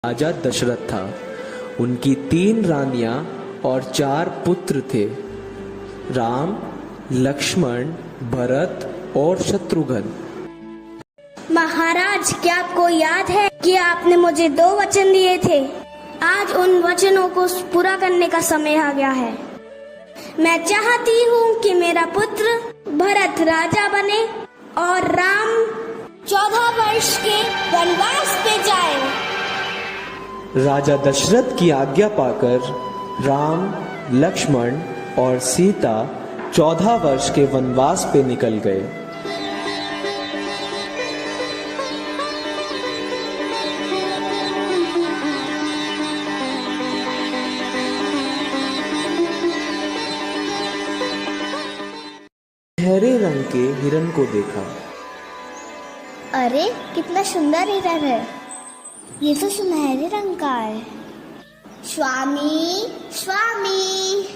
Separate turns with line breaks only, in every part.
राजा दशरथ था। उनकी 3 रानियां और 4 पुत्र थे, राम, लक्ष्मण, भरत और शत्रुघ्न।
महाराज, क्या आपको याद है कि आपने मुझे 2 वचन दिए थे? आज उन वचनों को पूरा करने का समय आ गया है। मैं चाहती हूँ कि मेरा पुत्र भरत राजा बने और राम 14 वर्ष के वनवास पे जाए।
राजा दशरथ की आज्ञा पाकर राम, लक्ष्मण और सीता 14 वर्ष के वनवास पे निकल गए। हरे रंग के हिरण को देखा।
अरे, कितना सुंदर हिरण है। ये तो सुनहरे रंग का है। स्वामी, स्वामी।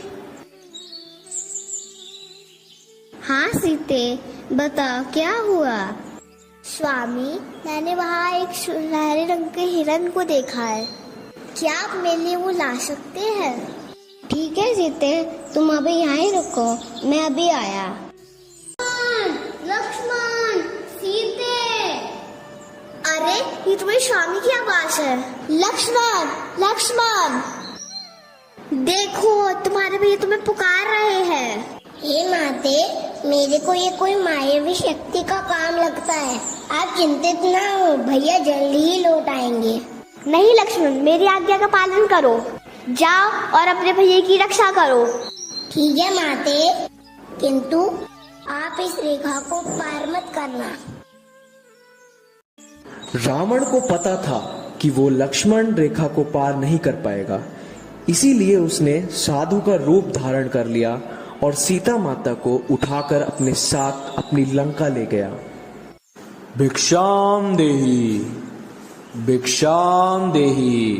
हाँ सीते, बताओ क्या हुआ? स्वामी, मैंने वहाँ एक सुनहरे रंग के हिरण को देखा है। क्या आप मेरे लिए वो ला सकते हैं? ठीक है सीते, तुम अभी यहाँ ही रुको, मैं अभी आया। लक्ष्मण, सीते। अरे, ये तुम्हारी स्वामी की आवाज है। लक्ष्मण, लक्ष्मण, देखो तुम्हारे भैया तुम्हें पुकार रहे हैं। हे माते, मेरे को ये कोई मायावी शक्ति का काम लगता है। आप चिंतित ना हो, भैया जल्दी ही लौट आएंगे। नहीं लक्ष्मण, मेरी आज्ञा का पालन करो। जाओ और अपने भैया की रक्षा करो। ठीक है माते, किंतु आप इस रेखा को पार मत करना।
रावण को पता था कि वो लक्ष्मण रेखा को पार नहीं कर पाएगा, इसीलिए उसने साधु का रूप धारण कर लिया और सीता माता को उठाकर अपने साथ अपनी लंका ले गया। भिक्षाम देहि, भिक्षाम देहि।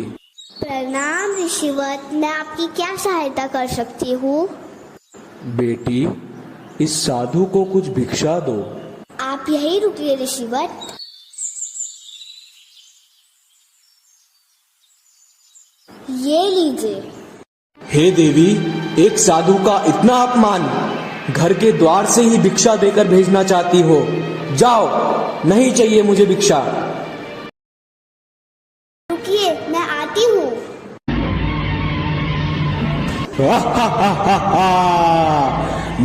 प्रणाम ऋषिवत, मैं आपकी क्या सहायता कर सकती हूँ?
बेटी, इस साधु को कुछ भिक्षा दो।
आप यही रुकिए ऋषिवत। ये लीजिए।
हे देवी, एक साधु का इतना अपमान! घर के द्वार से ही भिक्षा देकर भेजना चाहती हो? जाओ, नहीं चाहिए मुझे भिक्षा।
रुकिए, मैं आती हूँ।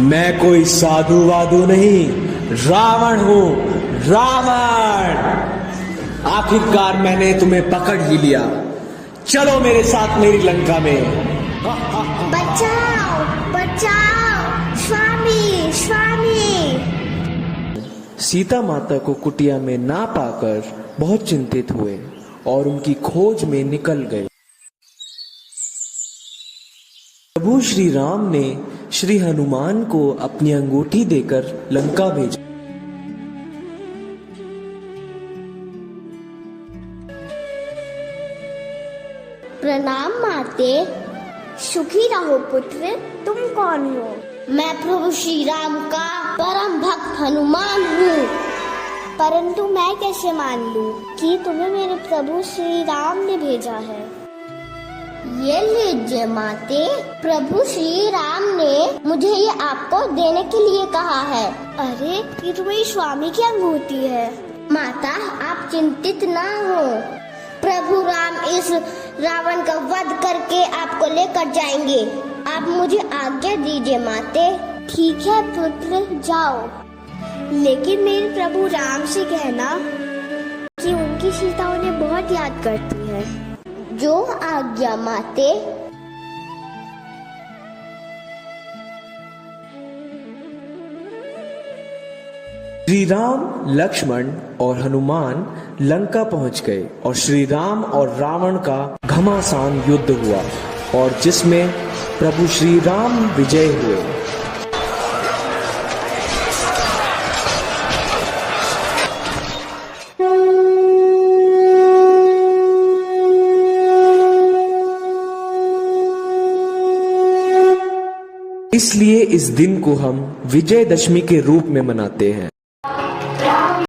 मैं कोई साधु वाधु नहीं, रावण हूँ, रावण। आखिरकार मैंने तुम्हें पकड़ ही लिया। चलो मेरे साथ मेरी लंका में।
बचाओ, बचाओ, स्वामी, स्वामी।
सीता माता को कुटिया में ना पाकर बहुत चिंतित हुए और उनकी खोज में निकल गए। प्रभु श्री राम ने श्री हनुमान को अपनी अंगूठी देकर लंका भेजा।
प्रणाम माते। सुखी रहो पुत्र। तुम कौन हो? मैं प्रभु श्री राम का परम भक्त हनुमान हूँ। परंतु मैं कैसे मान लूँ कि तुम्हें मेरे प्रभु श्री राम ने भेजा है? ये लीजिए माते, प्रभु श्री राम ने मुझे ये आपको देने के लिए कहा है। अरे, ये तुम्हारी स्वामी की अंगूठी है। माता, आप चिंतित ना हो, प्रभु राम इस रावण का वध करके आपको लेकर जाएंगे। आप मुझे आज्ञा दीजिए माते। ठीक है पुत्र, जाओ, लेकिन मेरे प्रभु राम से कहना कि उनकी सीता उन्हें बहुत याद करती है। जो आज्ञा माते।
श्री राम, लक्ष्मण और हनुमान लंका पहुंच गए और श्री राम और रावण का घमासान युद्ध हुआ और जिसमें प्रभु श्री राम विजय हुए। इसलिए इस दिन को हम विजयदशमी के रूप में मनाते हैं।